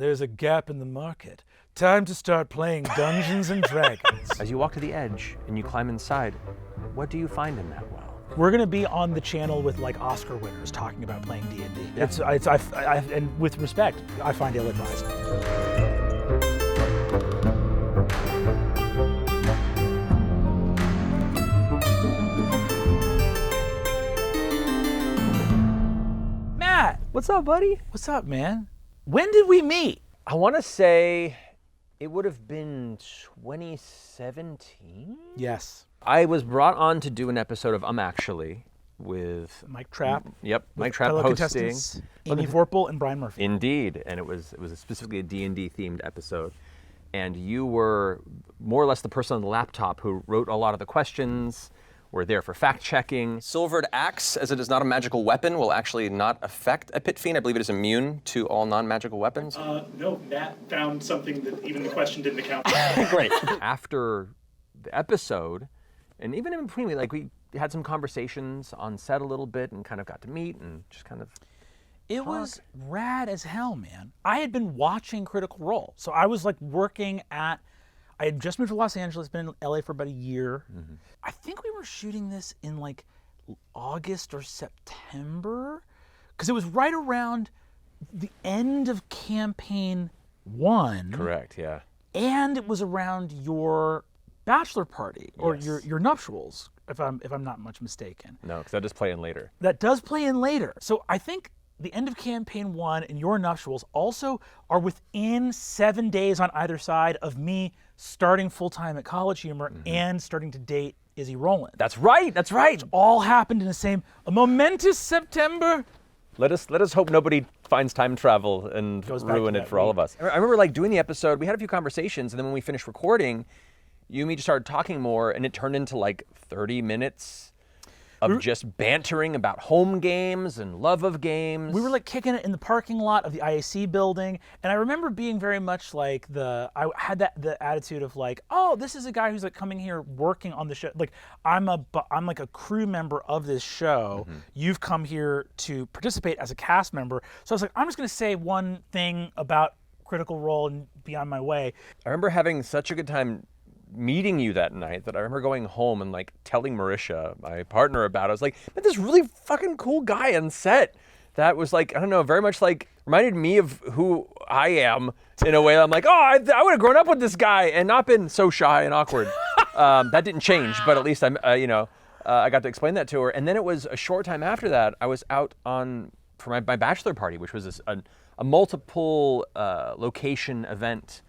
there's a gap in the market. Time to start playing Dungeons and Dragons. As you walk to the edge and you climb inside, what do you find in that well? We're gonna be on the channel with like Oscar winners talking about playing D&D. Yeah. And with respect, I find ill-advised. Matt, What's up, buddy? what's up, man? When did we meet? I want to say it would have been 2017? Yes, I was brought on to do an episode of Actually with Mike Trapp. Yep, with Mike Trapp fellow hosting. contestants Amy Vorpal and Brian Murphy. Indeed, and it was specifically a D&D themed episode. And you were more or less the person on the laptop who wrote a lot of the questions, were there for fact checking. Silvered axe, as it is not a magical weapon, will actually not affect a pit fiend. I believe it is immune to all non-magical weapons. No, Matt found something that even the question didn't account for. Great. After the episode, and even in between, we had some conversations on set a little bit and kind of got to meet and just kind of It was rad as hell, man. I had been watching Critical Role. So I was like working at, I had just moved to Los Angeles, been in LA for about a year. Mm-hmm. I think we were shooting this in like August or September, because it was right around the end of campaign 1. Correct, yeah. And it was around your bachelor party or Yes. your nuptials, if I'm not much mistaken. No, because that does play in later. That does play in later. So I think the end of campaign 1 and your nuptials also are within 7 days on either side of me starting full-time at College Humor and starting to date Izzy Rowland. That's right, that's right. All happened in a momentous September. Let us hope nobody finds time travel and Goes back ruin to it that for all week. of us. I remember doing the episode, we had a few conversations, and then when we finished recording, you and me just started talking more, and it turned into 30 minutes of just bantering about home games and love of games. We were kicking it in the parking lot of the IAC building, and I remember being very much I had the attitude of oh, this is a guy who's coming here working on the show. I'm a crew member of this show. Mm-hmm. You've come here to participate as a cast member. So I was I'm just gonna say one thing about Critical Role and be on my way. I remember having such a good time meeting you that night that I remember going home and telling Marisha, my partner, about it. I was like, man, this really fucking cool guy on set that was I don't know, very much reminded me of who I am in a way. I'm I would have grown up with this guy and not been so shy and awkward. That didn't change, but at least I got to explain that to her. And then it was a short time after that, I was out for my bachelor party, which was a multiple location event.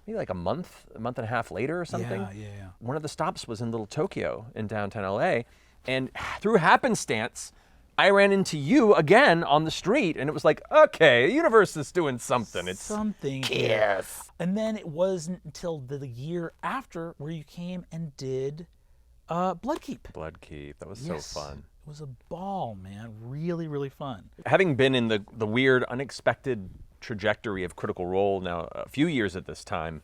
Maybe a month and a half later or something. Yeah. One of the stops was in Little Tokyo in downtown LA. And through happenstance, I ran into you again on the street, and it was okay, the universe is doing something. It's something. Yes. And then it wasn't until the year after where you came and did Bloodkeep. Bloodkeep, that was Yes. so fun. It was a ball, man. Really, really fun. Having been in the weird, unexpected trajectory of Critical Role now a few years at this time,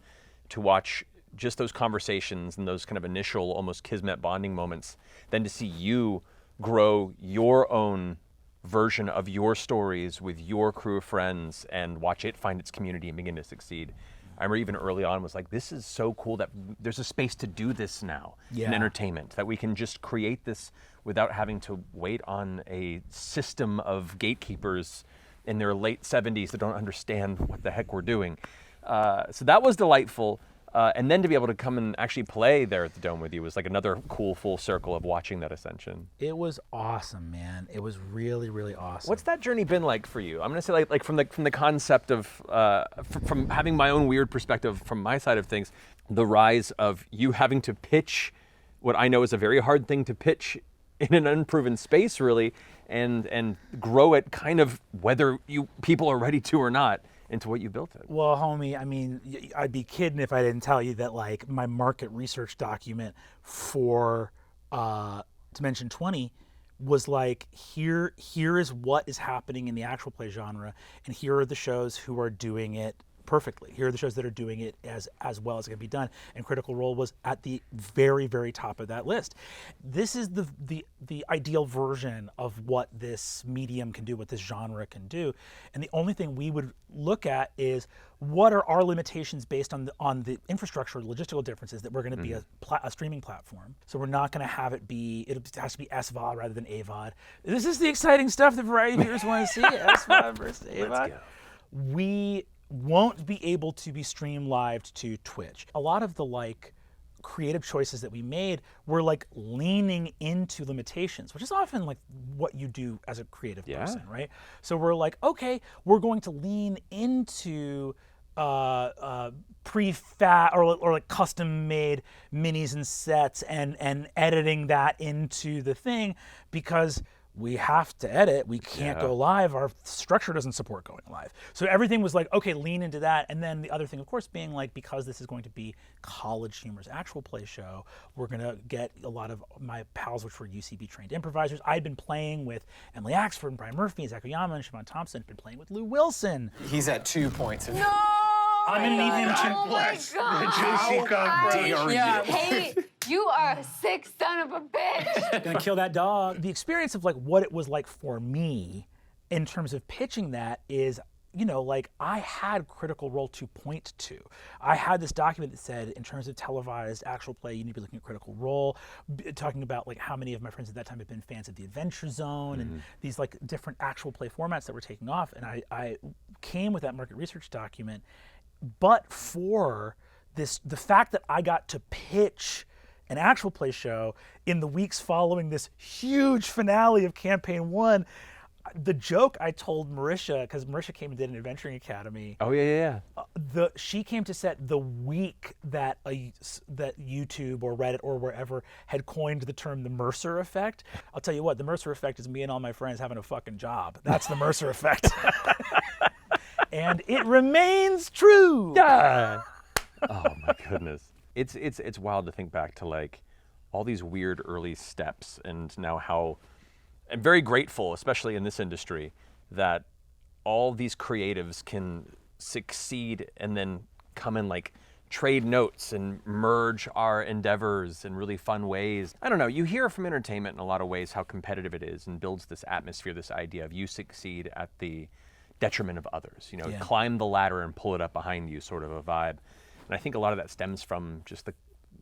to watch just those conversations and those kind of initial almost kismet bonding moments, then to see you grow your own version of your stories with your crew of friends and watch it find its community and begin to succeed. I remember even early on was this is so cool that there's a space to do this now in entertainment, that we can just create this without having to wait on a system of gatekeepers in their late 70s that don't understand what the heck we're doing. So that was delightful. And then to be able to come and actually play there at the Dome with you was another cool full circle of watching that ascension. It was awesome, man. It was really, really awesome. What's that journey been like for you? I'm gonna say from the concept of from having my own weird perspective from my side of things, the rise of you having to pitch what I know is a very hard thing to pitch in an unproven space, really, and grow it kind of whether people are ready to or not into what you built it. Well, homie, I mean, I'd be kidding if I didn't tell you that my market research document for Dimension 20 was here is what is happening in the actual play genre, and here are the shows who are doing it perfectly. Here are the shows that are doing it as well as it can be done. And Critical Role was at the very, very top of that list. This is the ideal version of what this medium can do, what this genre can do. And the only thing we would look at is what are our limitations based on the infrastructure, logistical differences that we're going to be a streaming platform. So we're not going to have it has to be SVOD rather than AVOD. This is the exciting stuff that variety viewers want to see, SVOD versus AVOD. Let's go. We won't be able to be streamed live to Twitch. A lot of the creative choices that we made were leaning into limitations, which is often what you do as a creative person, right? So we're okay, we're going to lean into prefab or custom made minis and sets and editing that into the thing because we have to edit. We can't go live. Our structure doesn't support going live. So everything was okay, lean into that. And then the other thing, of course, being because this is going to be College Humor's actual play show, we're going to get a lot of my pals, which were UCB trained improvisers. I'd been playing with Emily Axford and Brian Murphy and Zach Oyama and Siobhan Thompson. I'd been playing with Lou Wilson. He's at 2 points. No! I'm gonna need him to Oh my bless God. the juicy cockroach. Hey, you are a sick son of a bitch. Gonna kill that dog. The experience of what it was like for me in terms of pitching that is, I had Critical Role to point to. I had this document that said, in terms of televised actual play, you need to be looking at Critical Role, talking about how many of my friends at that time had been fans of The Adventure Zone and these different actual play formats that were taking off. And I came with that market research document, but for the fact that I got to pitch an actual play show in the weeks following this huge finale of Campaign 1, the joke I told Marisha, because Marisha came and did an Adventuring Academy. Oh, yeah. She came to set the week that that YouTube or Reddit or wherever had coined the term the Mercer effect. I'll tell you what, the Mercer effect is me and all my friends having a fucking job. That's the Mercer effect. And it remains true. Yeah. Oh my goodness. It's wild to think back to all these weird early steps, and now how I'm very grateful, especially in this industry, that all these creatives can succeed and then come in trade notes and merge our endeavors in really fun ways. I don't know, you hear from entertainment in a lot of ways how competitive it is and builds this atmosphere, this idea of you succeed at the detriment of others. Climb the ladder and pull it up behind you, sort of a vibe. And I think a lot of that stems from just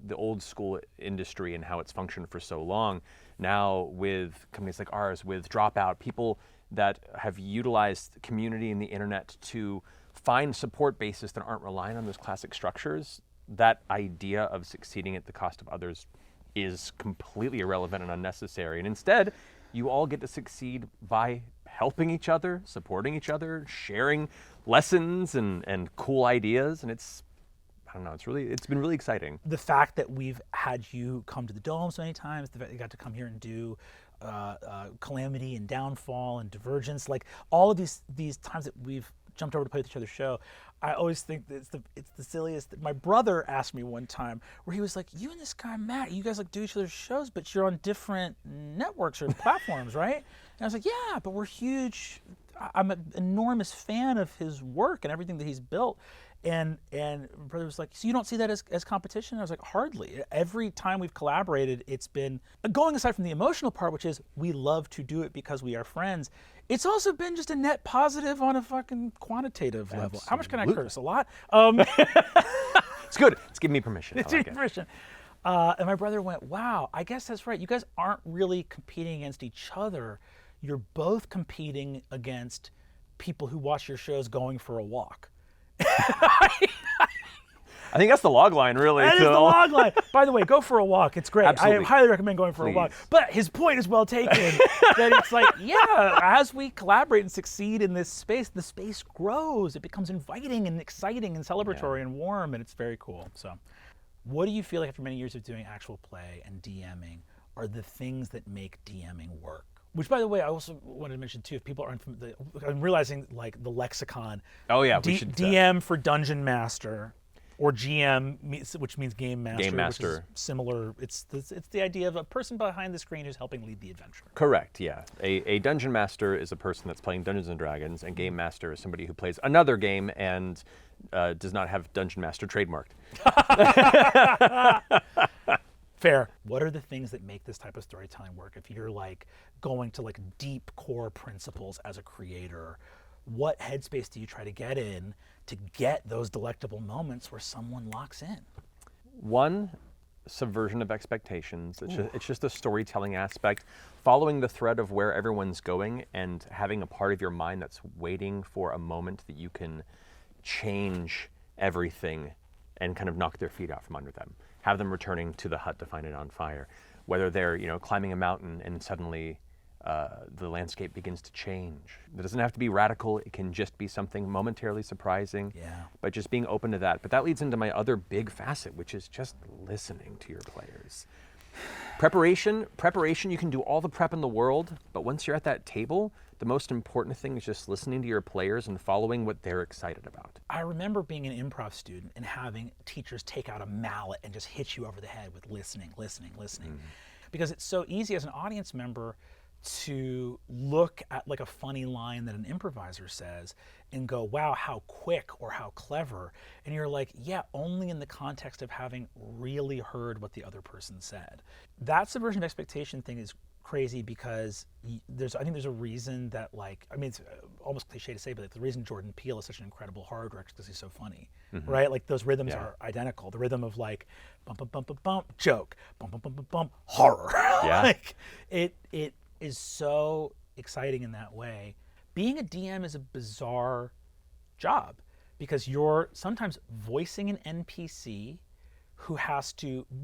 the old school industry and how it's functioned for so long. Now with companies like ours, with Dropout, people that have utilized community and the internet to find support bases that aren't relying on those classic structures, that idea of succeeding at the cost of others is completely irrelevant and unnecessary. And instead, you all get to succeed by helping each other, supporting each other, sharing lessons and cool ideas. And I don't know, it's been really exciting. The fact that we've had you come to the Dome so many times, the fact that you got to come here and do Calamity and Downfall and Divergence, all of these times that we've jumped over to play with each other's show, I always think that it's the silliest. My brother asked me one time where he was like, "You and this guy Matt, you guys do each other's shows, but you're on different networks or platforms, right?" And I was like, "Yeah, but we're huge. I'm an enormous fan of his work and everything that he's built." And my brother was like, "So you don't see that as competition?" I was like, "Hardly. Every time we've collaborated, it's been, going aside from the emotional part, which is we love to do it because we are friends, it's also been just a net positive on a fucking quantitative level." How much can I curse? A lot? It's good. It's giving me permission. It's giving me permission. And my brother went, "Wow, I guess that's right. You guys aren't really competing against each other. You're both competing against people who watch your shows going for a walk." I think that's the log line, really. That is the log line. By the way, go for a walk. It's great. Absolutely. I highly recommend going for a walk. But his point is well taken. That it's as we collaborate and succeed in this space, the space grows. It becomes inviting and exciting and celebratory and warm, and it's very cool. So, what do you feel like after many years of doing actual play and DMing are the things that make DMing work? Which, by the way, I also wanted to mention too, if people aren't familiar, I'm realizing the lexicon. Oh yeah, we should. DM for Dungeon Master, or GM, which means Game Master. Game Master. Which is similar. It's the idea of a person behind the screen who's helping lead the adventure. Correct. Yeah. A Dungeon Master is a person that's playing Dungeons and Dragons, and Game Master is somebody who plays another game and does not have Dungeon Master trademarked. Fair. What are the things that make this type of storytelling work? If you're like going to like deep core principles as a creator, what headspace do you try to get in to get those delectable moments where someone locks in? One, subversion of expectations. It's just a storytelling aspect, following the thread of where everyone's going and having a part of your mind that's waiting for a moment that you can change everything and kind of knock their feet out from under them. Have them returning to the hut to find it on fire. Whether they're, climbing a mountain and suddenly the landscape begins to change. It doesn't have to be radical. It can just be something momentarily surprising. Yeah. But just being open to that. But that leads into my other big facet, which is just listening to your players. Preparation, you can do all the prep in the world, but once you're at that table, the most important thing is just listening to your players and following what they're excited about. I remember being an improv student and having teachers take out a mallet and just hit you over the head with listening. Because it's so easy as an audience member to look at like a funny line that an improviser says and go, wow, how quick or how clever. And you're like, yeah, only in the context of having really heard what the other person said. That subversion of expectation thing is crazy because I think there's a reason that it's almost cliche to say, but the reason Jordan Peele is such an incredible horror director is because he's so funny, right? Like those rhythms are identical. The rhythm of like bump, bump, bump, bump, bump, joke, bump, bump, bump, bump, bump, horror. Yeah. Like it is so exciting in that way. Being a DM is a bizarre job because you're sometimes voicing an NPC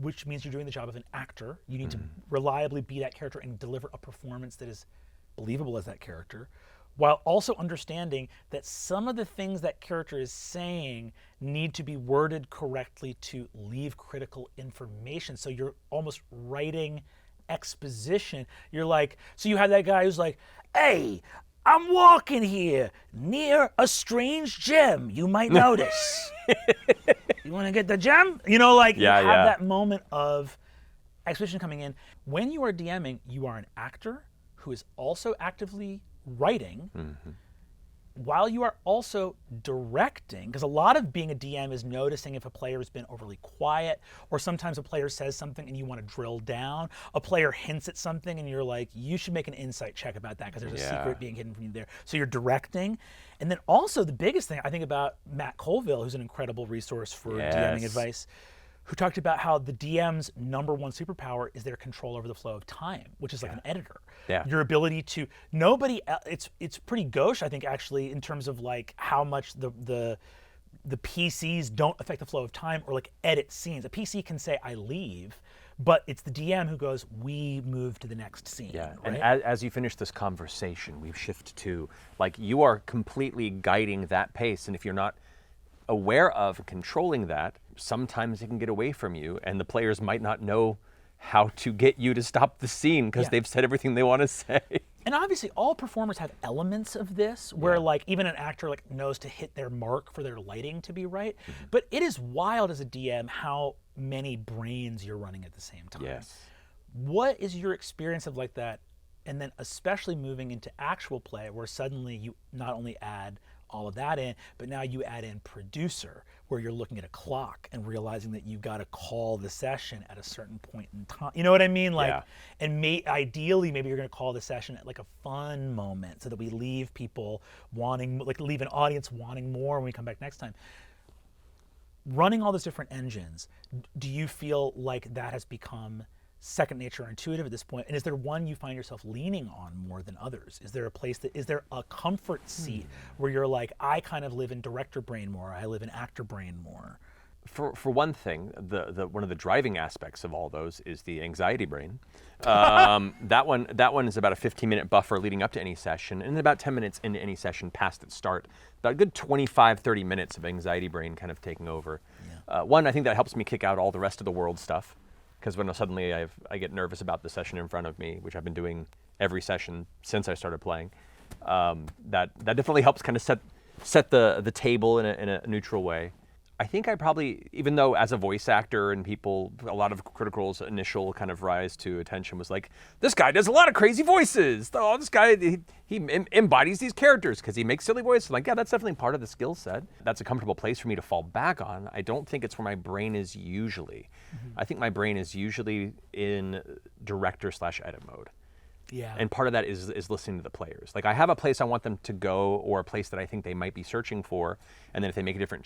which means you're doing the job of an actor. You need to reliably be that character and deliver a performance that is believable as that character, while also understanding that some of the things that character is saying need to be worded correctly to leave critical information. So you're almost writing exposition. You're like, so you have that guy who's like, hey, I'm walking here near a strange gem you might notice. You want to get the gem? You have that moment of exposition coming in. When you are DMing, you are an actor who is also actively writing while you are also directing, because a lot of being a DM is noticing if a player has been overly quiet, or sometimes a player says something and you want to drill down. A player hints at something and you're like, you should make an insight check about that because there's a secret being hidden from you there. So you're directing. And then also the biggest thing I think about Matt Colville, who's an incredible resource for DMing advice, who talked about how the DM's number one superpower is their control over the flow of time, which is like an editor. Yeah. Your ability to, it's pretty gauche, I think, actually, in terms of like how much the PCs don't affect the flow of time or like edit scenes. A PC can say, I leave, but it's the DM who goes, we move to the next scene. Yeah, right? and as you finish this conversation, we shift to, like, you are completely guiding that pace, and if you're not aware of controlling that, sometimes it can get away from you, and the players might not know how to get you to stop the scene because they've said everything they want to say. And obviously, all performers have elements of this, where like even an actor like knows to hit their mark for their lighting to be right. But it is wild as a DM how many brains you're running at the same time. Yes. What is your experience of like that? And then especially moving into actual play, where suddenly you not only add all of that in, but now you add in producer, where you're looking at a clock and realizing that you've got to call the session at a certain point in time. You know what I mean? Like, and ideally, maybe you're going to call the session at like a fun moment so that we leave people wanting, like leave an audience wanting more when we come back next time. Running all those different engines, do you feel like that has become second nature or intuitive at this point? And is there one you find yourself leaning on more than others? Is there a place is there a comfort seat where you're like, I kind of live in director brain more, I live in actor brain more? For one thing, the one of the driving aspects of all those is the anxiety brain. That one is about a 15-minute buffer leading up to any session, and then about 10 minutes into any session past its start. About a good 25-30 minutes of anxiety brain kind of taking over. One, I think that helps me kick out all the rest of the world stuff, because when suddenly I get nervous about the session in front of me, which I've been doing every session since I started playing, that definitely helps kind of set the table in a neutral way. I think I probably, even though as a voice actor and people, a lot of Critical Role's initial kind of rise to attention was like, this guy does a lot of crazy voices. Oh, this guy, he embodies these characters because he makes silly voices. I'm like, yeah, that's definitely part of the skill set. That's a comfortable place for me to fall back on. I don't think it's where my brain is usually. I think my brain is usually in director/edit mode. Yeah. And part of that is listening to the players. Like I have a place I want them to go, or a place that I think they might be searching for, and then if they make a different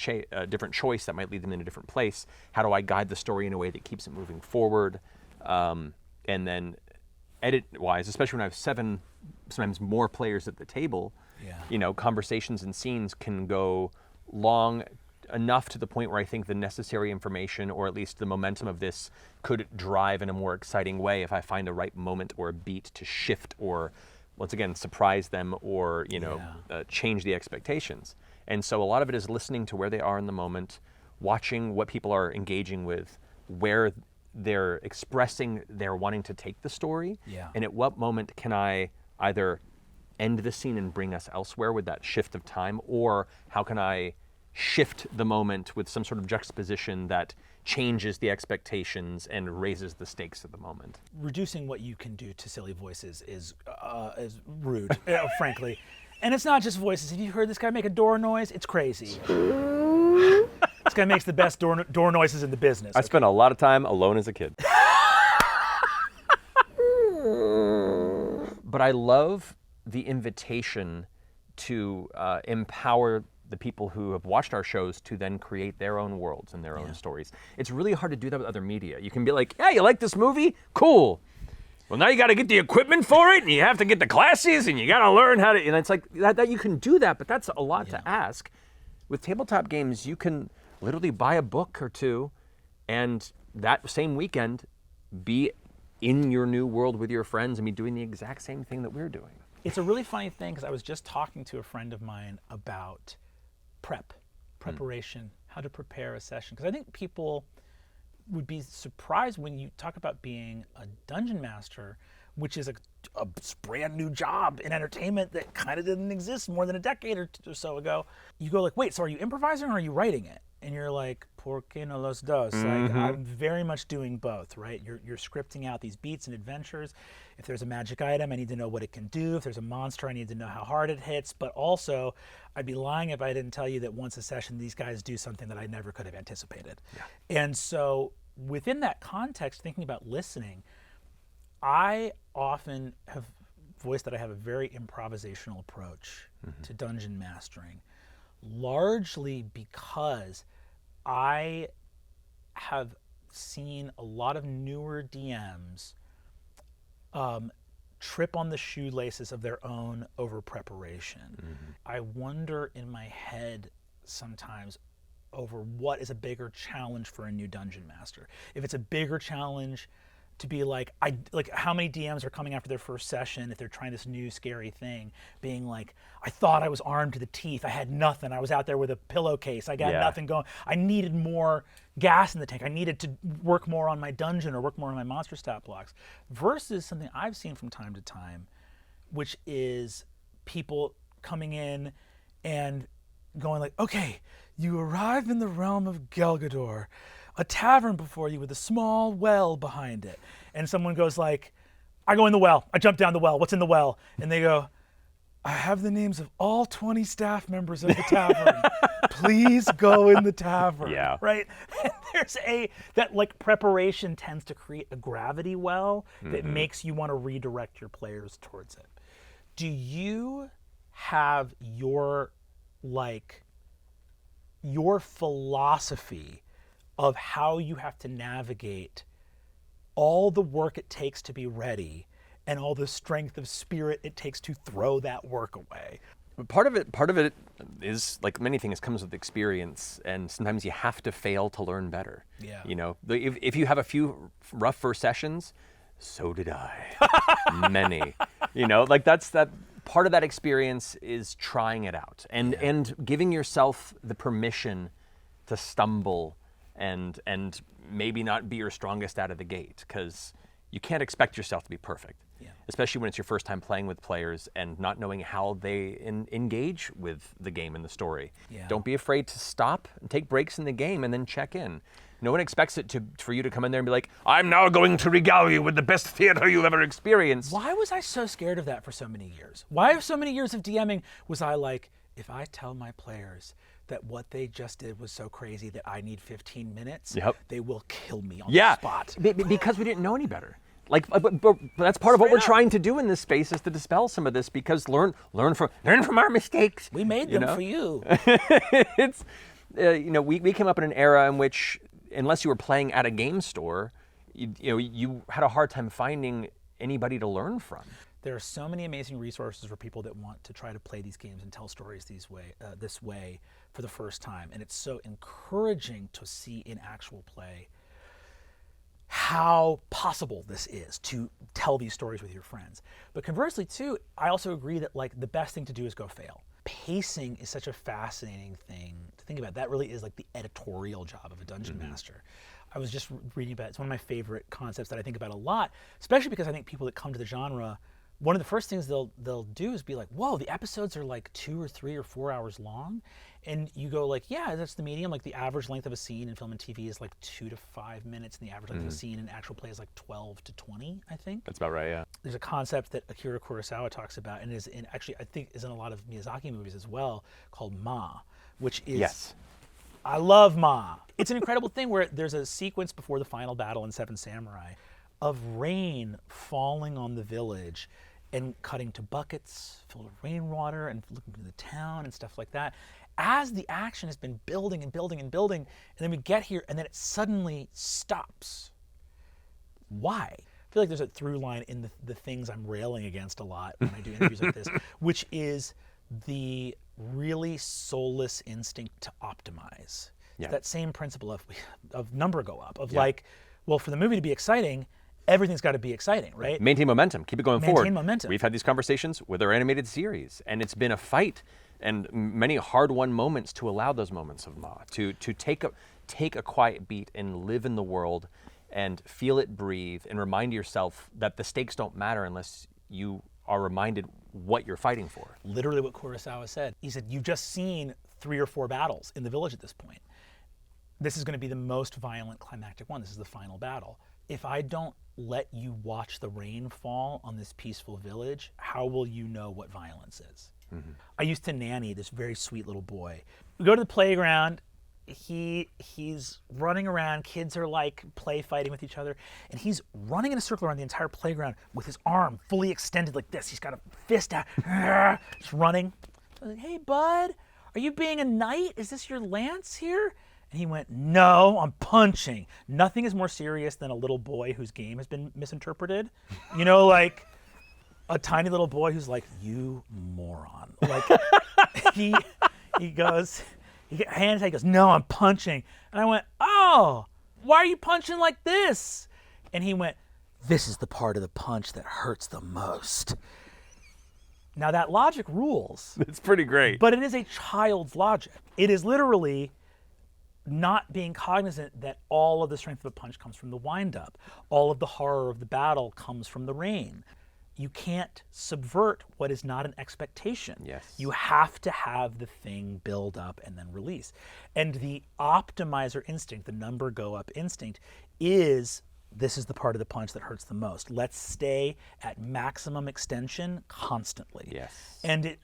choice, that might lead them in a different place. How do I guide the story in a way that keeps it moving forward? And then edit-wise, especially when I have 7, sometimes more players at the table, conversations and scenes can go long enough to the point where I think the necessary information, or at least the momentum of this, could drive in a more exciting way if I find the right moment or a beat to shift or, once again, surprise them or, change the expectations. And so a lot of it is listening to where they are in the moment, watching what people are engaging with, where they're expressing they're wanting to take the story, and at what moment can I either end the scene and bring us elsewhere with that shift of time, or how can I shift the moment with some sort of juxtaposition that changes the expectations and raises the stakes of the moment. Reducing what you can do to silly voices is rude, frankly. And it's not just voices. Have you heard this guy make a door noise? It's crazy. This guy makes the best door noises in the business. I spent a lot of time alone as a kid. But I love the invitation to empower the people who have watched our shows to then create their own worlds and their own stories. It's really hard to do that with other media. You can be like, yeah, you like this movie? Cool. Well, now you got to get the equipment for it, and you have to get the classes, and you got to learn how to, and it's like, that you can do that, but that's a lot to ask. With tabletop games, you can literally buy a book or two, and that same weekend, be in your new world with your friends and be doing the exact same thing that we're doing. It's a really funny thing, because I was just talking to a friend of mine about preparation, how to prepare a session. Because I think people would be surprised when you talk about being a dungeon master, which is a brand new job in entertainment that kind of didn't exist more than a decade or so ago. You go like, wait, so are you improvising or are you writing it? And you're like, ¿por qué no los dos? Like, I'm very much doing both, right? You're scripting out these beats and adventures. If there's a magic item, I need to know what it can do. If there's a monster, I need to know how hard it hits. But also, I'd be lying if I didn't tell you that once a session, these guys do something that I never could have anticipated. Yeah. And so within that context, thinking about listening, I often have voiced that I have a very improvisational approach to dungeon mastering, largely because I have seen a lot of newer DMs trip on the shoelaces of their own over preparation. I wonder in my head sometimes over what is a bigger challenge for a new dungeon master. If it's a bigger challenge to be like how many DMs are coming after their first session if they're trying this new scary thing, being like, I thought I was armed to the teeth, I had nothing, I was out there with a pillowcase, I got nothing going, I needed more gas in the tank, I needed to work more on my dungeon or work more on my monster stat blocks, versus something I've seen from time to time, which is people coming in and going like, okay, you arrive in the realm of Gelgador, a tavern before you with a small well behind it. And someone goes like, I go in the well, I jump down the well, what's in the well? And they go, I have the names of all 20 staff members of the tavern. Please go in the tavern. Yeah. Right? And there's that like preparation tends to create a gravity well that makes you want to redirect your players towards it. Do you have your philosophy of how you have to navigate all the work it takes to be ready and all the strength of spirit it takes to throw that work away? Part of it is, like many things, comes with experience, and sometimes you have to fail to learn better. Yeah. You know, if you have a few rough first sessions, so did I. Many. You know, like that part of that experience is trying it out and giving yourself the permission to stumble and maybe not be your strongest out of the gate, because you can't expect yourself to be perfect. especially when it's your first time playing with players and not knowing how they engage with the game and the story. Yeah. Don't be afraid to stop and take breaks in the game and then check in. No one expects it for you to come in there and be like, I'm now going to regale you with the best theater you've ever experienced. Why was I so scared of that for so many years? Why, for so many years of DMing, was I like, if I tell my players that what they just did was so crazy that I need 15 minutes, they will kill me on the spot. Because we didn't know any better. Like, but that's part of what we're trying to do in this space is to dispel some of this, because learn from our mistakes. We made them for you. It's, we came up in an era in which, unless you were playing at a game store, you had a hard time finding anybody to learn from. There are so many amazing resources for people that want to try to play these games and tell stories this way for the first time. And it's so encouraging to see in actual play how possible this is to tell these stories with your friends. But conversely too, I also agree that like the best thing to do is go fail. Pacing is such a fascinating thing to think about. That really is like the editorial job of a dungeon master. I was just reading about it. It's one of my favorite concepts that I think about a lot, especially because I think people that come to the genre, one of the first things they'll do is be like, whoa, the episodes are like 2 or 3 or 4 hours long. And you go like, yeah, that's the medium. Like the average length of a scene in film and TV is like 2 to 5 minutes, and the average length of a scene in actual play is like 12 to 20, I think. That's about right, yeah. There's a concept that Akira Kurosawa talks about, and actually I think is in a lot of Miyazaki movies as well, called Ma, which is... Yes. I love Ma. It's an incredible thing where there's a sequence before the final battle in Seven Samurai of rain falling on the village and cutting to buckets filled with rainwater and looking into the town and stuff like that. As the action has been building and building and building, and then we get here and then it suddenly stops. Why? I feel like there's a through line in the things I'm railing against a lot when I do interviews like this, which is the really soulless instinct to optimize. Yeah. It's that same principle of number go up, of like, well, for the movie to be exciting, everything's got to be exciting, right? Maintain momentum. Keep it going forward. Maintain momentum. We've had these conversations with our animated series, and it's been a fight and many hard-won moments to allow those moments of Ma, to take a quiet beat and live in the world and feel it breathe and remind yourself that the stakes don't matter unless you are reminded what you're fighting for. Literally what Kurosawa said. He said, you've just seen 3 or 4 battles in the village at this point. This is going to be the most violent climactic one. This is the final battle. If I don't let you watch the rain fall on this peaceful village, how will you know what violence is? I used to nanny this very sweet little boy. We go to the playground. He's running around. Kids are like play fighting with each other, and he's running in a circle around the entire playground with his arm fully extended like this. He's got a fist out, just running. I was like, hey, bud, are you being a knight? Is this your lance here? And he went, no, I'm punching. Nothing is more serious than a little boy whose game has been misinterpreted. You know, like a tiny little boy who's like, you moron. Like he goes, he hands out, he goes, no, I'm punching. And I went, oh, why are you punching like this? And he went, this is the part of the punch that hurts the most. Now that logic rules. It's pretty great. But it is a child's logic. It is literally not being cognizant that all of the strength of a punch comes from the wind-up. All of the horror of the battle comes from the rain. You can't subvert what is not an expectation. Yes. You have to have the thing build up and then release. And the optimizer instinct, the number go up instinct, is this is the part of the punch that hurts the most. Let's stay at maximum extension constantly. Yes. And it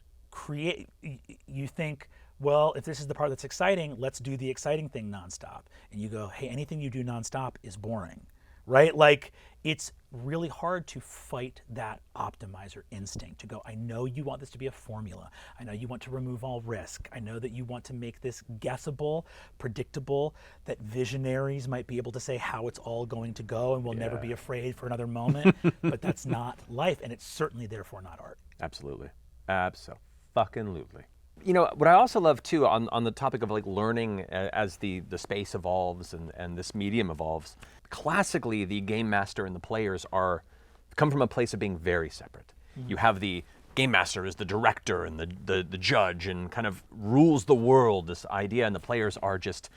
you think, well, if this is the part that's exciting, let's do the exciting thing nonstop. And you go, hey, anything you do nonstop is boring, right? Like, it's really hard to fight that optimizer instinct, to go, I know you want this to be a formula. I know you want to remove all risk. I know that you want to make this guessable, predictable, that visionaries might be able to say how it's all going to go and we'll never be afraid for another moment. But that's not life, and it's certainly therefore not art. Absolutely. Abso-fucking-lutely. You know, what I also love too, on the topic of like learning as the space evolves and this medium evolves, classically the game master and the players come from a place of being very separate. You have the game master as the director and the judge and kind of rules the world, this idea, and the players are just,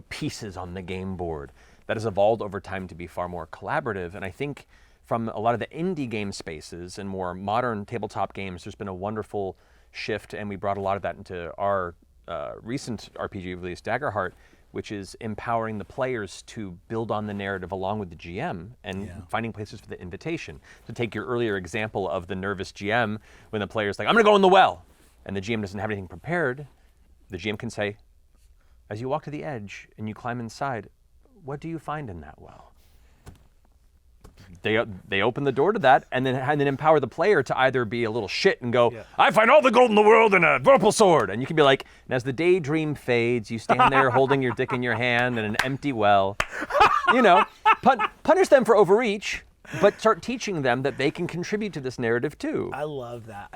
pieces on the game board. That has evolved over time to be far more collaborative, and I think from a lot of the indie game spaces and more modern tabletop games, there's been a wonderful shift, and we brought a lot of that into our recent RPG release, Daggerheart, which is empowering the players to build on the narrative along with the GM and finding places for the invitation. To take your earlier example of the nervous GM, when the player's like, I'm gonna go in the well, and the GM doesn't have anything prepared, the GM can say, as you walk to the edge and you climb inside, what do you find in that well? They open the door to that and then empower the player to either be a little shit and go, I find all the gold in the world in a purple sword. And you can be like, and as the daydream fades, you stand there holding your dick in your hand in an empty well. You know, punish them for overreach, but start teaching them that they can contribute to this narrative too. I love that.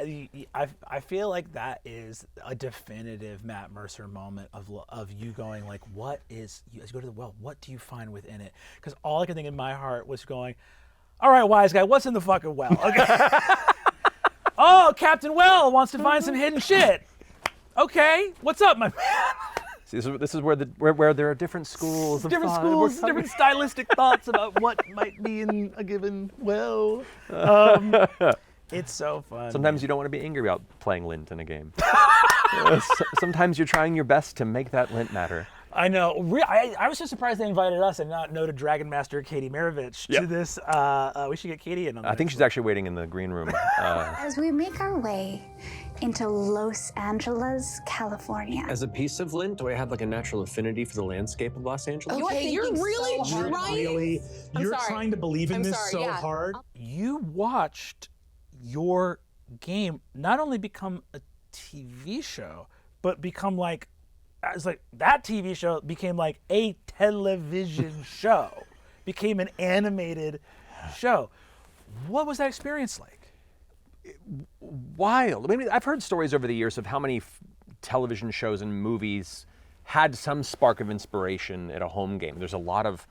I feel like that is a definitive Matt Mercer moment of you going like, what is, as you go to the well, what do you find within it? Because all I could think in my heart was going, all right, wise guy, what's in the fucking well? Okay. Oh, Captain Well wants to find some hidden shit. Okay, what's up, my man? See, this is where there are different schools of Different thought. schools, different stylistic thoughts about what might be in a given well. It's so fun. Sometimes you don't want to be angry about playing lint in a game. Sometimes you're trying your best to make that lint matter. I know. I was just surprised they invited us and not noted Dragon Master Katie Maravich to this. We should get Katie in on that. I think she's actually waiting in the green room. As we make our way into Los Angeles, California. As a piece of lint, do I have like a natural affinity for the landscape of Los Angeles? Okay, you're really trying. You're trying to believe in this so hard. You watched your game not only become a TV show, but become like, it's like that TV show became like a television show, became an animated show. What was that experience like? Wild. I mean, I've heard stories over the years of how many television shows and movies had some spark of inspiration at a home game. There's a lot of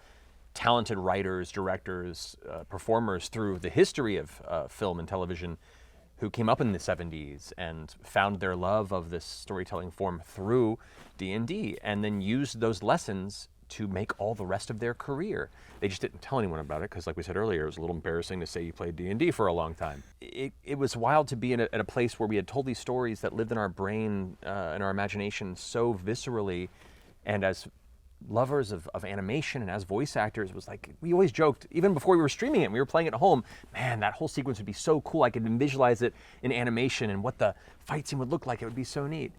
talented writers, directors, performers through the history of film and television who came up in the 70s and found their love of this storytelling form through D&D and then used those lessons to make all the rest of their career. They just didn't tell anyone about it because, like we said earlier, it was a little embarrassing to say you played D&D for a long time. It was wild to be at a place where we had told these stories that lived in our brain and our imagination so viscerally, and as lovers of animation and as voice actors, was like, we always joked, even before we were streaming it, we were playing it at home, man, that whole sequence would be so cool. I could visualize it in animation and what the fight scene would look like. It would be so neat.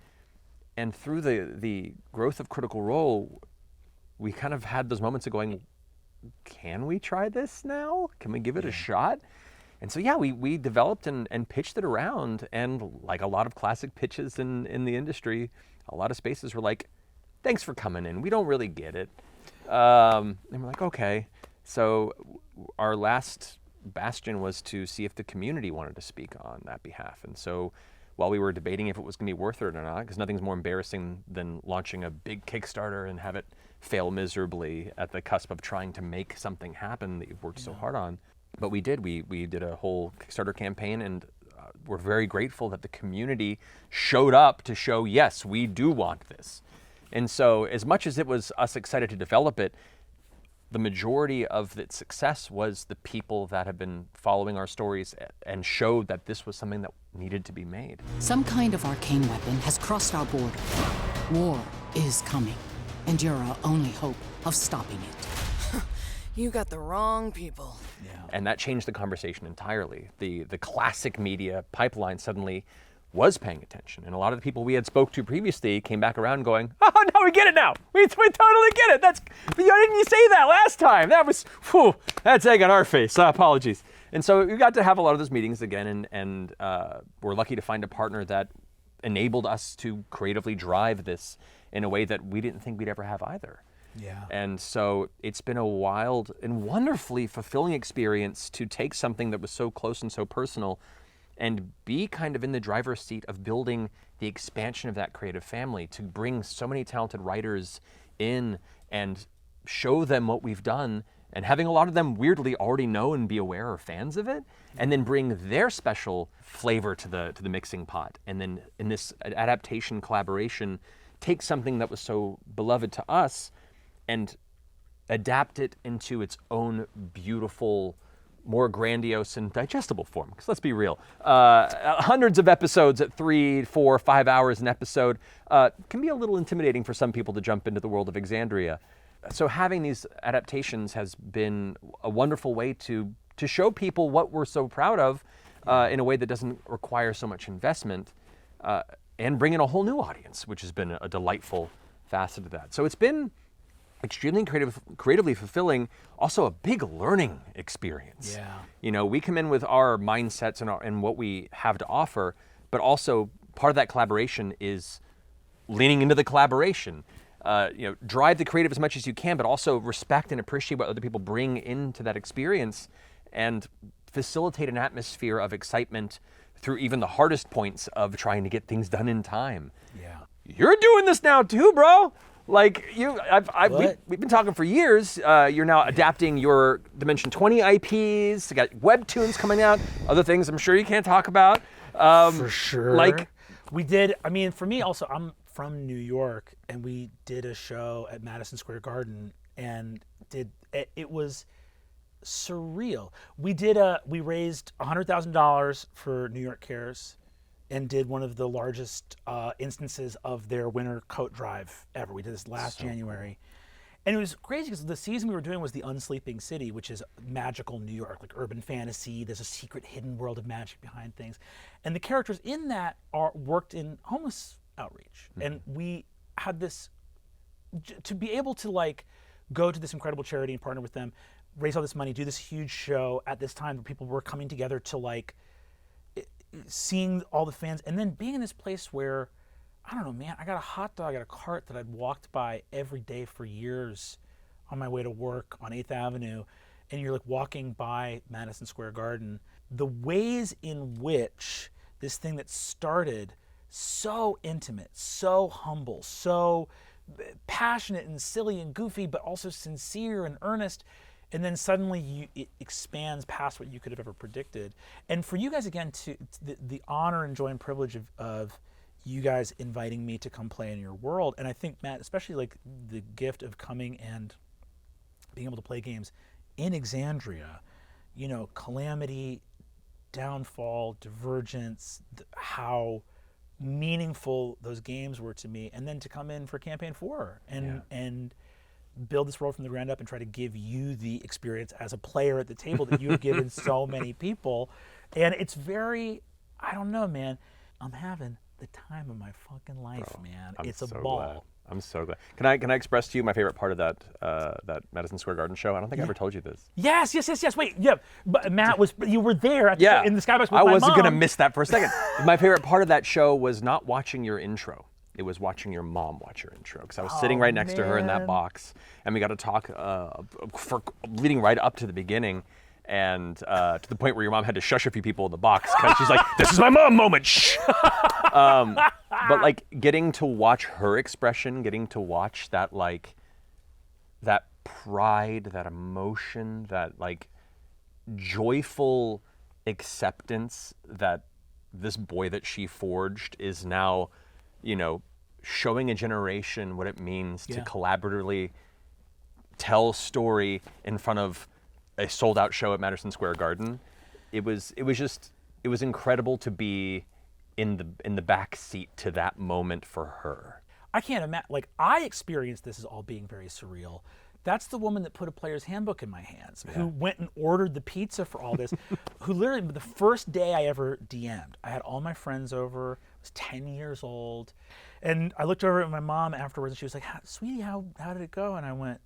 And through the growth of Critical Role, we kind of had those moments of going, can we try this now? Can we give it a shot? And so, yeah, we developed and pitched it around. And like a lot of classic pitches in the industry, a lot of spaces were like, thanks for coming in. We don't really get it. And we're like, okay. So our last bastion was to see if the community wanted to speak on that behalf. And so while we were debating if it was going to be worth it or not, because nothing's more embarrassing than launching a big Kickstarter and have it fail miserably at the cusp of trying to make something happen that you've worked so hard on. But we did. We did a whole Kickstarter campaign, and we're very grateful that the community showed up to show, yes, we do want this. And so as much as it was us excited to develop it, the majority of its success was the people that have been following our stories and showed that this was something that needed to be made. Some kind of arcane weapon has crossed our border. War is coming, and you're our only hope of stopping it. You got the wrong people. And that changed the conversation entirely. The classic media pipeline suddenly was paying attention. And a lot of the people we had spoke to previously came back around going, oh, no, we get it now. We totally get it. Didn't you say that last time? That was, that's egg on our face. Apologies. And so we got to have a lot of those meetings again, and we're lucky to find a partner that enabled us to creatively drive this in a way that we didn't think we'd ever have either. Yeah. And so it's been a wild and wonderfully fulfilling experience to take something that was so close and so personal and be kind of in the driver's seat of building the expansion of that creative family, to bring so many talented writers in and show them what we've done, and having a lot of them weirdly already know and be aware or fans of it, and then bring their special flavor to the mixing pot. And then in this adaptation collaboration, take something that was so beloved to us and adapt it into its own beautiful more grandiose and digestible form. Because let's be real, hundreds of episodes at 3, 4, 5 hours an episode can be a little intimidating for some people to jump into the world of Exandria. So having these adaptations has been a wonderful way to show people what we're so proud of in a way that doesn't require so much investment and bring in a whole new audience, which has been a delightful facet of that. So it's been extremely creatively fulfilling, also a big learning experience. Yeah. You know, we come in with our mindsets and what we have to offer, but also part of that collaboration is leaning into the collaboration. You know, drive the creative as much as you can, but also respect and appreciate what other people bring into that experience and facilitate an atmosphere of excitement through even the hardest points of trying to get things done in time. Yeah. You're doing this now too, bro. Like we've been talking for years. You're now adapting your Dimension 20 IPs. You got webtoons coming out. Other things I'm sure you can't talk about. For sure. Like we did. I mean, for me also, I'm from New York, and we did a show at Madison Square Garden, and it was surreal. We raised $100,000 for New York Cares, and did one of the largest instances of their winter coat drive ever. We did this last January. And it was crazy because the season we were doing was the Unsleeping City, which is magical New York, like urban fantasy. There's a secret hidden world of magic behind things. And the characters in that worked in homeless outreach. Mm-hmm. And we had this, to be able to like go to this incredible charity and partner with them, raise all this money, do this huge show at this time where people were coming together to like, seeing all the fans, and then being in this place where, I don't know, man, I got a hot dog at a cart that I'd walked by every day for years on my way to work on 8th Avenue, and you're like walking by Madison Square Garden. The ways in which this thing that started so intimate, so humble, so passionate and silly and goofy, but also sincere and earnest, and then suddenly it expands past what you could have ever predicted. And for you guys, again, the honor and joy and privilege of you guys inviting me to come play in your world. And I think, Matt, especially like the gift of coming and being able to play games in Exandria, you know, Calamity, Downfall, Divergence, how meaningful those games were to me. And then to come in for Campaign 4 and build this world from the ground up and try to give you the experience as a player at the table that you've given so many people. And it's very, I don't know, man, I'm having the time of my fucking life, man. It's a ball. Glad. I'm so glad. Can I express to you my favorite part of that Madison Square Garden show? I don't think I ever told you this. Yes. Wait, yeah. But Matt you were there at in the skybox with my mom. I wasn't gonna miss that for a second. My favorite part of that show was not watching your intro. It was watching your mom watch your intro, because I was sitting right next to her in that box, and we got to talk for leading right up to the beginning, and to the point where your mom had to shush a few people in the box because she's like, "This is my mom moment." Shh. But like getting to watch her expression, getting to watch that like that pride, that emotion, that like joyful acceptance that this boy that she forged is now, you know, showing a generation what it means to collaboratively tell story in front of a sold-out show at Madison Square Garden. It was incredible to be in the back seat to that moment for her. I can't imagine. Like, I experienced this as all being very surreal. That's the woman that put a player's handbook in my hands, who went and ordered the pizza for all this, who literally, the first day I ever DM'd, I had all my friends over, I was 10 years old, and I looked over at my mom afterwards, and she was like, "Sweetie, how did it go?" And I went,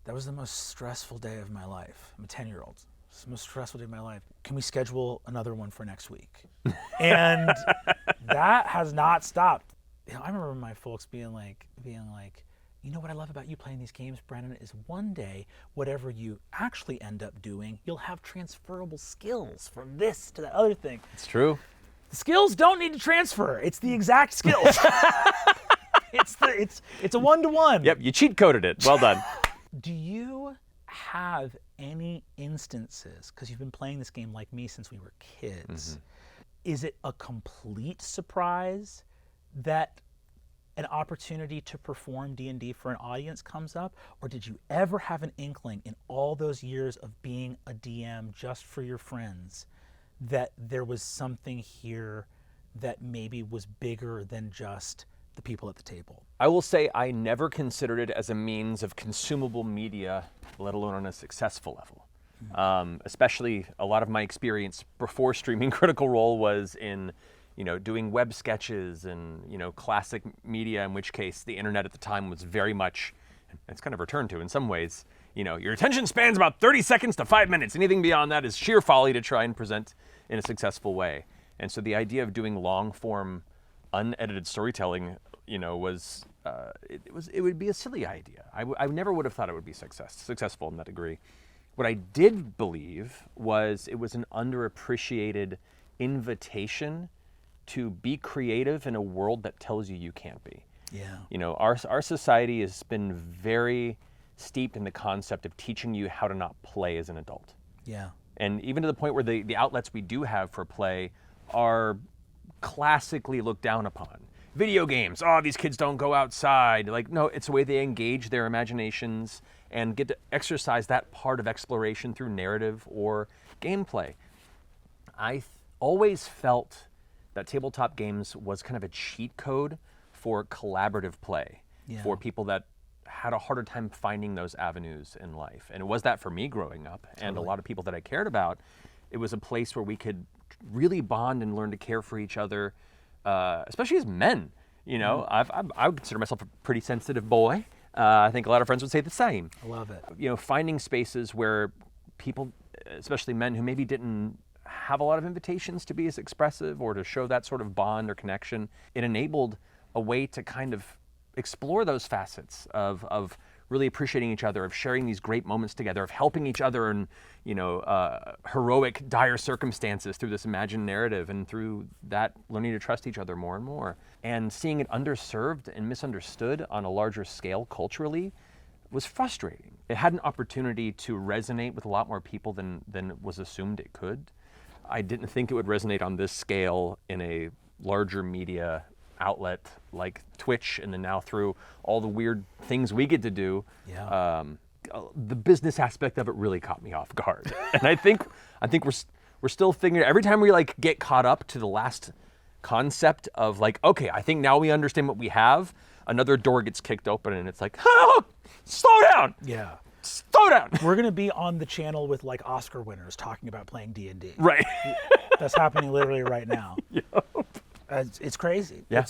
"That was the most stressful day of my life." I'm a 10-year-old. It's the most stressful day of my life. Can we schedule another one for next week? And that has not stopped. You know, I remember my folks being like, "You know what I love about you playing these games, Brennan, is one day, whatever you actually end up doing, you'll have transferable skills from this to that other thing." It's true. The skills don't need to transfer. It's the exact skills. It's a one-to-one. Yep, you cheat coded it. Well done. Do you have any instances, because you've been playing this game like me since we were kids, is it a complete surprise that an opportunity to perform D&D for an audience comes up? Or did you ever have an inkling in all those years of being a DM just for your friends that there was something here that maybe was bigger than just the people at the table? I will say I never considered it as a means of consumable media, let alone on a successful level. Especially a lot of my experience before streaming Critical Role was in, doing web sketches and, classic media, in which case the internet at the time was very much, it's kind of returned to in some ways, your attention span's about 30 seconds to 5 minutes. Anything beyond that is sheer folly to try and present in a successful way. And so the idea of doing long form, unedited storytelling, it would be a silly idea. I never would have thought it would be successful in that degree. What I did believe was it was an underappreciated invitation to be creative in a world that tells you you can't be. Yeah. Our society has been very steeped in the concept of teaching you how to not play as an adult. Yeah. And even to the point where the outlets we do have for play are classically looked down upon. Video games, these kids don't go outside. No, it's the way they engage their imaginations and get to exercise that part of exploration through narrative or gameplay. I always felt that tabletop games was kind of a cheat code for collaborative play, for people that had a harder time finding those avenues in life. And it was that for me growing up, and a lot of people that I cared about. It was a place where we could really bond and learn to care for each other, especially as men. I would consider myself a pretty sensitive boy. I think a lot of friends would say the same. I love it. Finding spaces where people, especially men who maybe didn't have a lot of invitations to be as expressive or to show that sort of bond or connection, it enabled a way to kind of explore those facets of really appreciating each other, of sharing these great moments together, of helping each other in, heroic, dire circumstances through this imagined narrative, and through that learning to trust each other more and more. And seeing it underserved and misunderstood on a larger scale culturally was frustrating. It had an opportunity to resonate with a lot more people than was assumed it could. I didn't think it would resonate on this scale in a larger media outlet like Twitch, and then now through all the weird things we get to do. The business aspect of it really caught me off guard. And I think we're still figuring, every time we get caught up to the last concept of okay, I think now we understand what we have, another door gets kicked open and it's oh, slow down. Yeah. Slow down. We're going to be on the channel with Oscar winners talking about playing D&D. Right. That's happening literally right now. Yep. It's crazy. Yeah.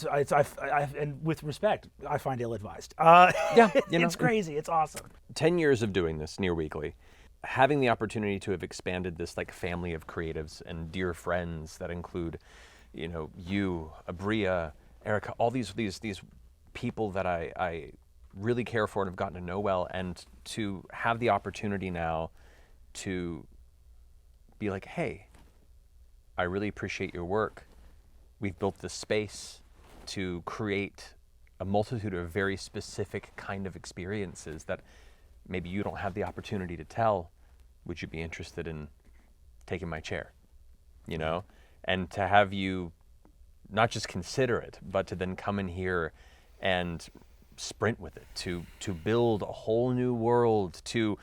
And with respect, I find ill-advised. It's crazy. It's awesome. 10 years of doing this near weekly, having the opportunity to have expanded this family of creatives and dear friends that include, you, Abria, Erica, all these people that I really care for and have gotten to know well, and to have the opportunity now to be hey, I really appreciate your work. We've built this space to create a multitude of very specific kind of experiences that maybe you don't have the opportunity to tell. Would you be interested in taking my chair? And to have you not just consider it, but to then come in here and sprint with it, to build a whole new world, to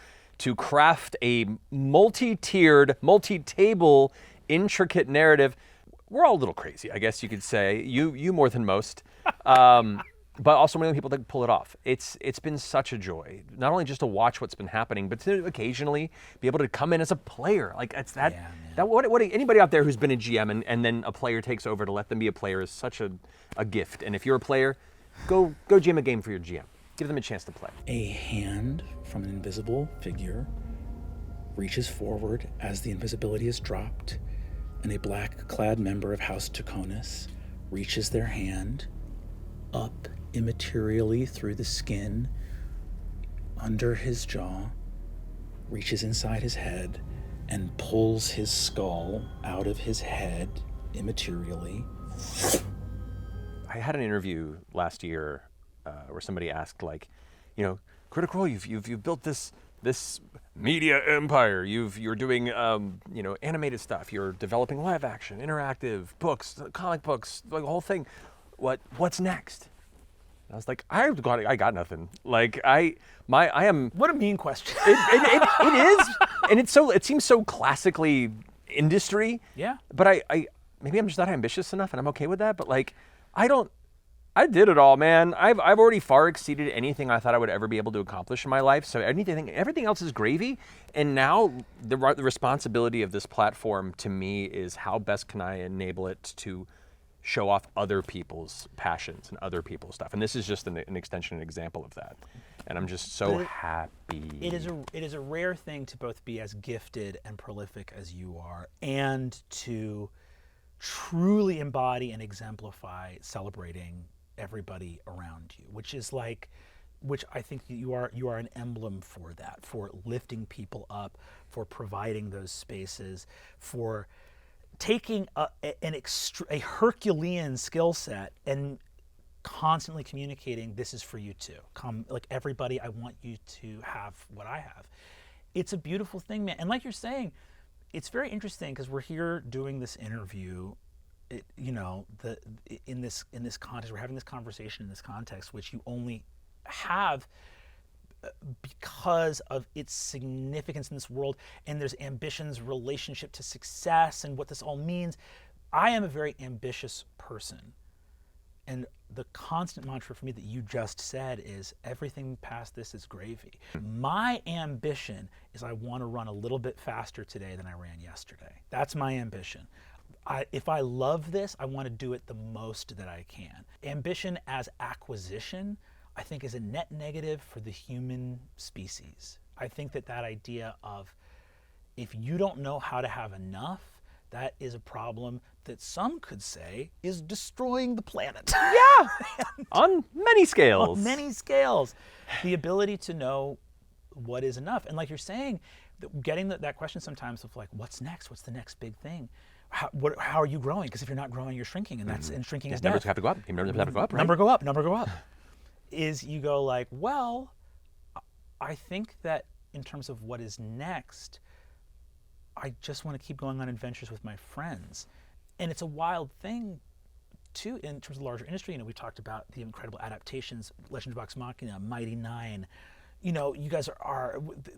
craft a multi-tiered, multi-table, intricate narrative. We're all a little crazy, I guess you could say. You more than most, but also many people that pull it off. It's been such a joy, not only just to watch what's been happening, but to occasionally be able to come in as a player. It's that. Yeah, that what anybody out there who's been a GM and then a player takes over to let them be a player is such a gift. And if you're a player, go GM a game for your GM. Give them a chance to play. A hand from an invisible figure reaches forward as the invisibility is dropped, and a black-clad member of House Taconis reaches their hand up immaterially through the skin under his jaw, reaches inside his head, and pulls his skull out of his head immaterially. I had an interview last year where somebody asked, Critical Role, you've built this media empire. You're doing animated stuff. You're developing live action, interactive books, comic books, the whole thing. What's next? And I was like, I got nothing. Like I am. What a mean question. It is, and it seems so classically industry. Yeah. But I maybe I'm just not ambitious enough, and I'm okay with that. But like, I did it all, man. I've already far exceeded anything I thought I would ever be able to accomplish in my life. So everything else is gravy. And now the responsibility of this platform to me is how best can I enable it to show off other people's passions and other people's stuff. And this is just an extension, an example of that. And I'm just so happy. It is a rare thing to both be as gifted and prolific as you are, and to truly embody and exemplify celebrating everybody around you, which I think you are an emblem for that, for lifting people up, for providing those spaces, for taking a Herculean skill set and constantly communicating, this is for you too. Come, like everybody, I want you to have what I have. It's a beautiful thing, man. And like you're saying, it's very interesting because we're here doing this interview, in this context, we're having this conversation in this context, which you only have because of its significance in this world, and there's ambition's relationship to success and what this all means. I am a very ambitious person, and the constant mantra for me that you just said is everything past this is gravy. My ambition is I want to run a little bit faster today than I ran yesterday. That's my ambition. If I love this, I want to do it the most that I can. Ambition as acquisition, I think, is a net negative for the human species. I think that idea of if you don't know how to have enough, that is a problem that some could say is destroying the planet. Yeah, on many scales. On many scales. The ability to know what is enough. And like you're saying, getting that question sometimes of like, what's next? What's the next big thing? How are you growing? Because if you're not growing, you're shrinking, and and shrinking is numbers death. have to go up. Numbers have to go up, right? Number go up. Is you go like, well, I think that in terms of what is next, I just want to keep going on adventures with my friends. And it's a wild thing, too, in terms of the larger industry. We talked about the incredible adaptations, Legend of Vox Machina, Mighty Nine. You guys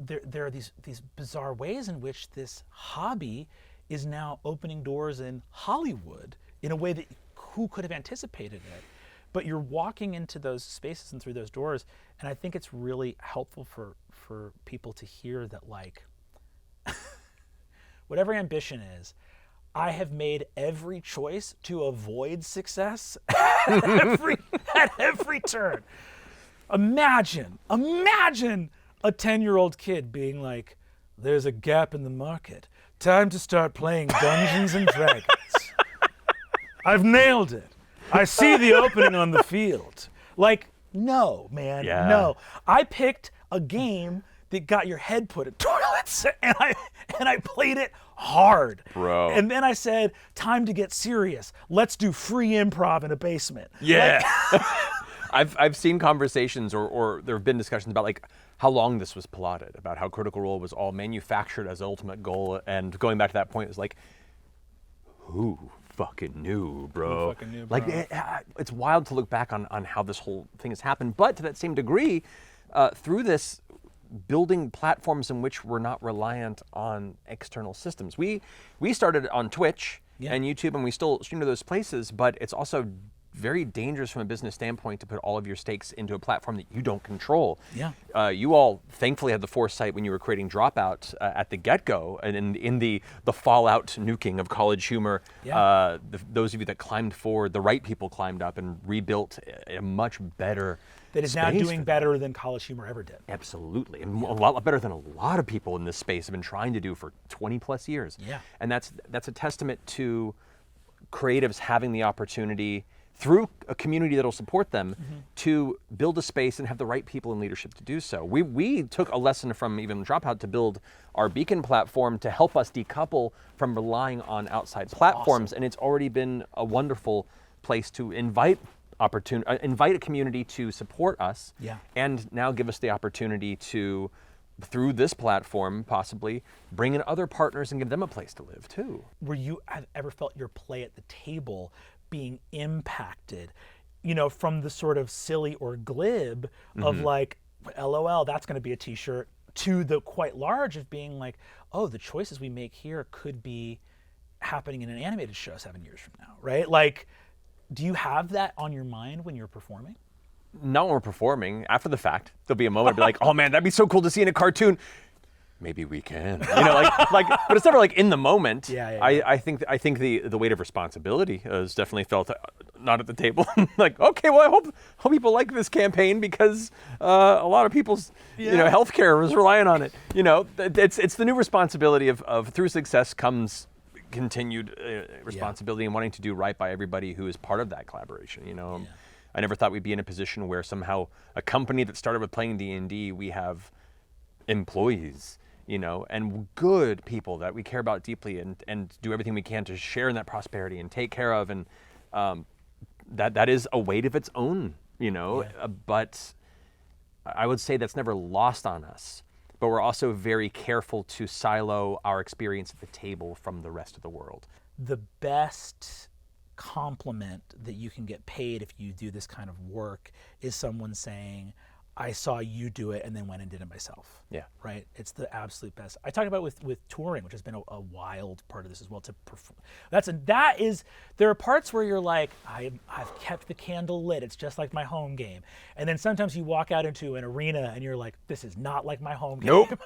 there are these bizarre ways in which this hobby is now opening doors in Hollywood in a way that who could have anticipated it? But you're walking into those spaces and through those doors, and I think it's really helpful for people to hear that, like, whatever ambition is, I have made every choice to avoid success at every turn. Imagine a 10-year-old kid being like, there's a gap in the market. Time to start playing Dungeons and Dragons. I've nailed it. I see the opening on the field. Like, no, man, no. I picked a game that got your head put in toilets, and I played it hard. Bro. And then I said, time to get serious. Let's do free improv in a basement. Yeah. I've seen conversations or there have been discussions about like how long this was plotted, about how Critical Role was all manufactured as ultimate goal, and going back to that point, it was like, who fucking knew, bro? Like, it's wild to look back on how this whole thing has happened, but to that same degree, through this, building platforms in which we're not reliant on external systems. We started on Twitch and YouTube, and we still stream to those places, but it's also very dangerous from a business standpoint to put all of your stakes into a platform that you don't control. Yeah. You all thankfully had the foresight when you were creating Dropout at the get-go, and in the fallout nuking of College Humor, those of you that climbed forward, the right people climbed up and rebuilt a much better that is now doing better than College Humor ever did. Absolutely, and a lot better than a lot of people in this space have been trying to do for 20 plus years. Yeah. And that's a testament to creatives having the opportunity through a community that'll support them to build a space and have the right people in leadership to do so. We took a lesson from even Dropout to build our Beacon platform to help us decouple from relying on outside platforms, and it's already been a wonderful place to invite a community to support us, and now give us the opportunity to, through this platform, possibly bring in other partners and give them a place to live too. Where you have ever felt your play at the table being impacted from the sort of silly or glib of like, LOL, that's going to be a t-shirt, to the quite large of being like, oh, the choices we make here could be happening in an animated show 7 years from now, right? Like, do you have that on your mind when you're performing? Not when we're performing. After the fact, there'll be a moment, I'll be like, oh man, that'd be so cool to see in a cartoon. Maybe we can, but it's never like in the moment. Yeah. I think the weight of responsibility is definitely felt not at the table. Like, okay, well, I hope people like this campaign because a lot of people's healthcare was relying on it. It's the new responsibility of through success comes continued responsibility and wanting to do right by everybody who is part of that collaboration. I never thought we'd be in a position where somehow a company that started with playing D&D, we have employees, and good people that we care about deeply and do everything we can to share in that prosperity and take care of. And that is a weight of its own, but I would say that's never lost on us. But we're also very careful to silo our experience at the table from the rest of the world. The best compliment that you can get paid if you do this kind of work is someone saying, I saw you do it and then went and did it myself. Yeah. Right? It's the absolute best. I talked about with touring, which has been a wild part of this as well, to perform. There are parts where you're like, I've kept the candle lit. It's just like my home game. And then sometimes you walk out into an arena and you're like, this is not like my home game. Nope.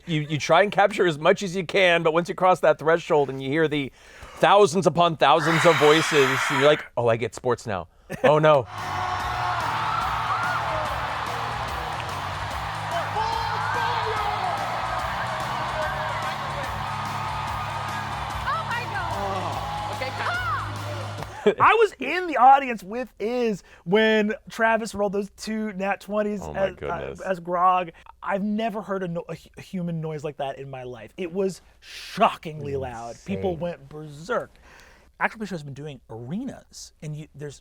You try and capture as much as you can, but once you cross that threshold and you hear the thousands upon thousands of voices, and you're like, oh, I get sports now. Oh no. I was in the audience with Iz when Travis rolled those 2 nat 20s as Grog. I've never heard a human noise like that in my life. It was shockingly loud. People went berserk. Actual Show has been doing arenas, and there's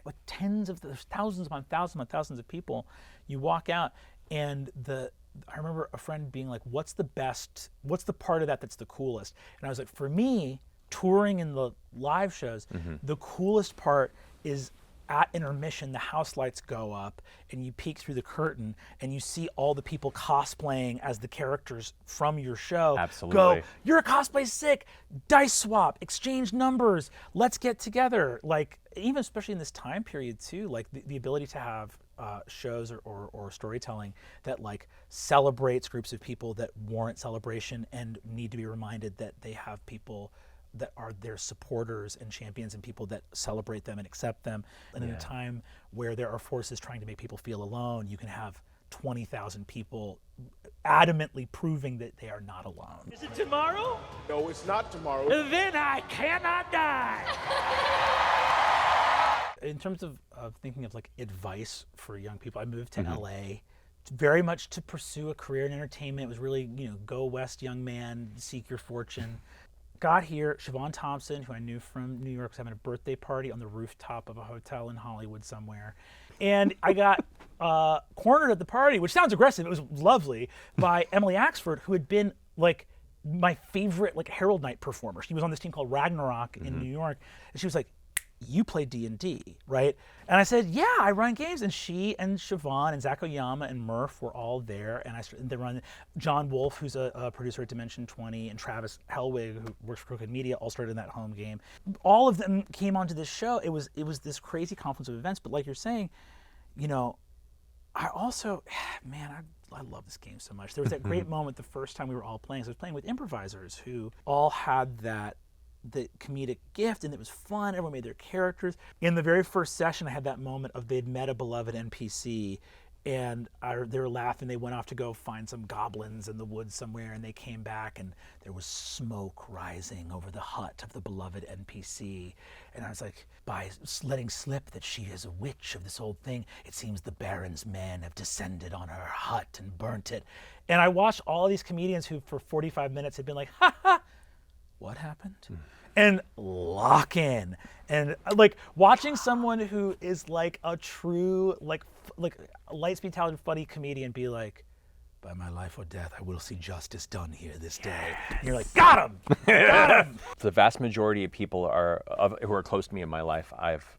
like there's thousands upon thousands of people. You walk out, and I remember a friend being like, what's the part of that that's the coolest? And I was like, for me, touring in the live shows, the coolest part is at intermission, the house lights go up and you peek through the curtain and you see all the people cosplaying as the characters from your show. Absolutely. Go, your cosplay sick, dice swap, exchange numbers, let's get together. Like, even especially in this time period too, like the ability to have shows or storytelling that like celebrates groups of people that warrant celebration and need to be reminded that they have people that are their supporters and champions and people that celebrate them and accept them. And in a time where there are forces trying to make people feel alone, you can have 20,000 people adamantly proving that they are not alone. Is it tomorrow? No, it's not tomorrow. Then I cannot die. In terms of thinking of like advice for young people, I moved to LA very much to pursue a career in entertainment. It was really, go west, young man, seek your fortune. Got here, Siobhan Thompson, who I knew from New York, was having a birthday party on the rooftop of a hotel in Hollywood somewhere. And I got cornered at the party, which sounds aggressive, it was lovely, by Emily Axford, who had been like my favorite like Herald Night performer. She was on this team called Ragnarok in New York. And she was like, you play D&D, right? And I said, yeah, I run games. And she and Siobhan and Zach Oyama and Murph were all there. And they run John Wolfe, who's a producer at Dimension 20, and Travis Hellwig, who works for Crooked Media, all started in that home game. All of them came onto this show. It was this crazy confluence of events. But like you're saying, I also, man, I love this game so much. There was that great moment the first time we were all playing. So I was playing with improvisers who all had the comedic gift, and it was fun. Everyone made their characters. In the very first session, I had that moment of they'd met a beloved NPC, and they were laughing. They went off to go find some goblins in the woods somewhere, and they came back, and there was smoke rising over the hut of the beloved NPC. And I was like, by letting slip that she is a witch of this old thing, it seems the Baron's men have descended on her hut and burnt it. And I watched all of these comedians who for 45 minutes had been like, ha ha, what happened? And lock in. And like watching someone who is like a true like lightspeed talented funny comedian be like, by my life or death, I will see justice done here this day. And you're like, got him! Got him! The vast majority of people who are close to me in my life, I've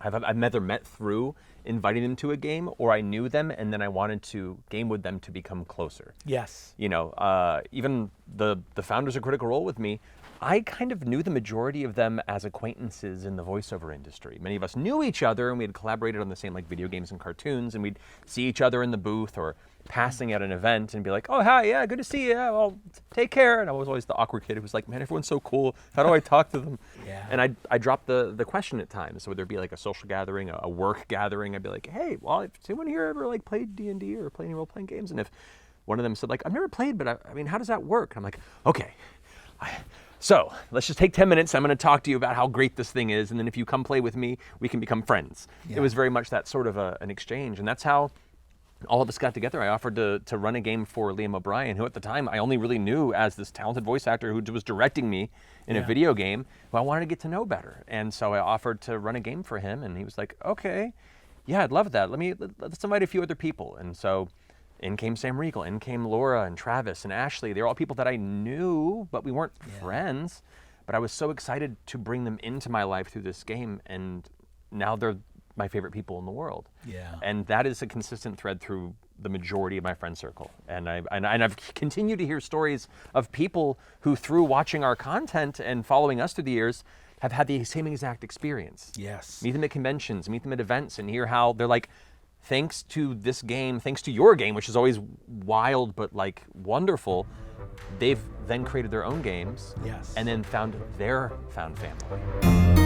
I've either met through inviting them to a game, or I knew them and then I wanted to game with them to become closer. Yes. You know, even the founders of Critical Role with me, I kind of knew the majority of them as acquaintances in the voiceover industry. Many of us knew each other, and we had collaborated on the same like video games and cartoons, and we'd see each other in the booth or passing at an event and be like, oh, hi, yeah, good to see you. Yeah, well, take care. And I was always the awkward kid who was like, man, everyone's so cool. How do I talk to them? Yeah. And I dropped the question at times. So whether it be like a social gathering, a work gathering, I'd be like, hey, well, if anyone here ever like played D&D or played any role-playing games? And if one of them said like, I've never played, but I mean, how does that work? I'm like, okay. So let's just take 10 minutes. I'm going to talk to you about how great this thing is. And then if you come play with me, we can become friends. Yeah. It was very much that sort of an exchange. And that's how all of us got together. I offered to run a game for Liam O'Brien, who at the time I only really knew as this talented voice actor who was directing me in a video game, who I wanted to get to know better. And so I offered to run a game for him, and he was like, okay, yeah, I'd love that. Let's invite a few other people. And so in came Sam Regal, in came Laura and Travis and Ashley. They're all people that I knew, but we weren't friends. But I was so excited to bring them into my life through this game, and now they're my favorite people in the world. Yeah. And that is a consistent thread through the majority of my friend circle. And I've continued to hear stories of people who, through watching our content and following us through the years, have had the same exact experience. Yes. Meet them at conventions, meet them at events, and hear how they're like, thanks to this game, thanks to your game, which is always wild but like wonderful, they've then created their own games. Yes. And then found their found family.